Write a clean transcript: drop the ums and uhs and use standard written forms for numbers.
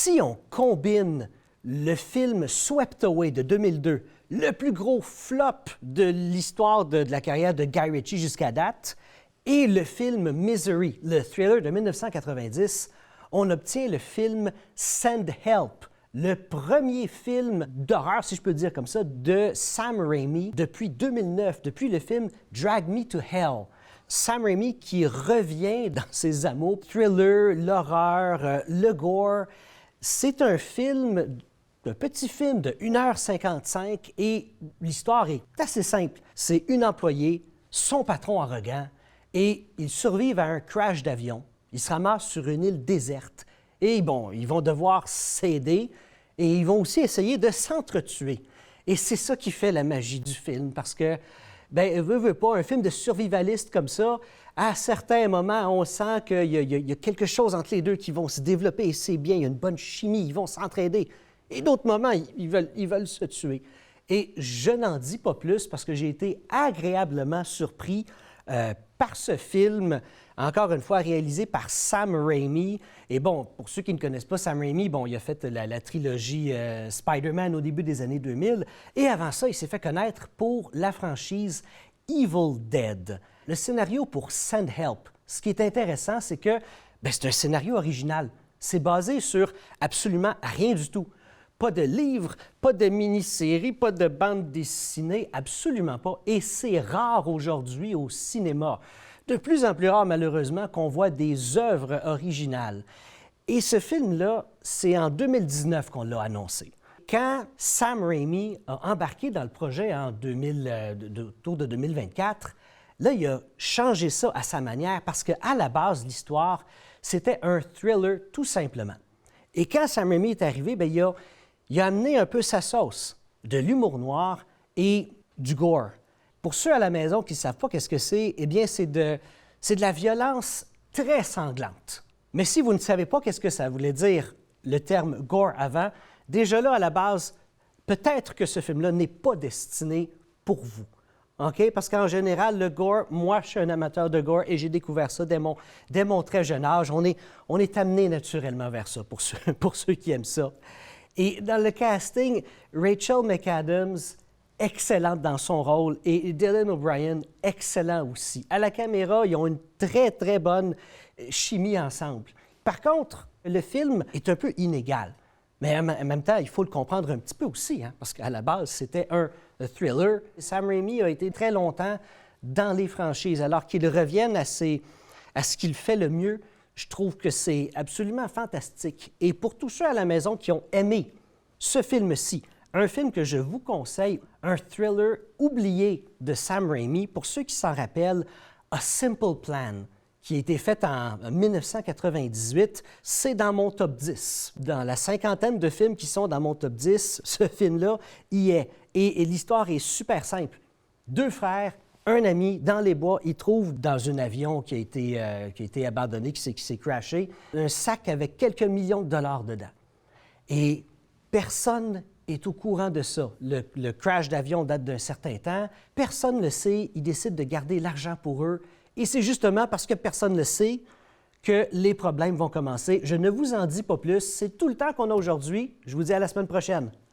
Si on combine le film Swept Away de 2002, le plus gros flop de l'histoire de la carrière de Guy Ritchie jusqu'à date, et le film Misery, le thriller de 1990, on obtient le film Send Help, le premier film d'horreur, si je peux dire comme ça, de Sam Raimi depuis 2009, depuis le film Drag Me to Hell. Sam Raimi qui revient dans ses amours, thriller, l'horreur, le gore. C'est un petit film de 1h55 et l'histoire est assez simple. C'est une employée, son patron arrogant, et ils survivent à un crash d'avion. Ils se ramassent sur une île déserte. Et bon, ils vont devoir s'aider et ils vont aussi essayer de s'entretuer. Et c'est ça qui fait la magie du film, parce que, veut pas, un film de survivaliste comme ça, à certains moments, on sent qu'il y a quelque chose entre les deux qui vont se développer et c'est bien, il y a une bonne chimie, ils vont s'entraider. Et d'autres moments, ils veulent se tuer. Et je n'en dis pas plus parce que j'ai été agréablement surpris par ce film, encore une fois réalisé par Sam Raimi. Et bon, pour ceux qui ne connaissent pas Sam Raimi, bon, il a fait la trilogie Spider-Man au début des années 2000. Et avant ça, il s'est fait connaître pour la franchise Evil Dead. Le scénario pour Send Help, ce qui est intéressant, c'est que c'est un scénario original. C'est basé sur absolument rien du tout. Pas de livre, pas de mini-série, pas de bande dessinée, absolument pas. Et c'est rare aujourd'hui au cinéma. De plus en plus rare, malheureusement, qu'on voit des œuvres originales. Et ce film-là, c'est en 2019 qu'on l'a annoncé. Quand Sam Raimi a embarqué dans le projet autour de 2024, là, il a changé ça à sa manière parce qu'à la base, l'histoire, c'était un thriller tout simplement. Et quand Sam Raimi est arrivé, il a amené un peu sa sauce, de l'humour noir et du gore. Pour ceux à la maison qui ne savent pas qu'est-ce que c'est, eh bien, c'est de la violence très sanglante. Mais si vous ne savez pas qu'est-ce que ça voulait dire, le terme gore avant, déjà là, à la base, peut-être que ce film-là n'est pas destiné pour vous. OK? Parce qu'en général, le gore, moi, je suis un amateur de gore et j'ai découvert ça dès mon très jeune âge. On est amené naturellement vers ça, pour ceux qui aiment ça. Et dans le casting, Rachel McAdams, excellente dans son rôle, et Dylan O'Brien, excellent aussi. À la caméra, ils ont une très, très bonne chimie ensemble. Par contre, le film est un peu inégal. Mais en même temps, il faut le comprendre un petit peu aussi, parce qu'à la base, c'était un thriller. Sam Raimi a été très longtemps dans les franchises, alors qu'il revienne à ce qu'il fait le mieux. Je trouve que c'est absolument fantastique. Et pour tous ceux à la maison qui ont aimé ce film-ci, un film que je vous conseille, un thriller oublié de Sam Raimi, pour ceux qui s'en rappellent, A Simple Plan, qui a été fait en 1998, c'est dans mon top 10. Dans la cinquantaine de films qui sont dans mon top 10, ce film-là y est. Et l'histoire est super simple. Deux frères, un ami, dans les bois, il trouve dans un avion qui a été abandonné, qui s'est crashé, un sac avec quelques millions de dollars dedans. Et personne est au courant de ça. Le crash d'avion date d'un certain temps. Personne ne le sait. Ils décident de garder l'argent pour eux. Et c'est justement parce que personne ne le sait que les problèmes vont commencer. Je ne vous en dis pas plus. C'est tout le temps qu'on a aujourd'hui. Je vous dis à la semaine prochaine.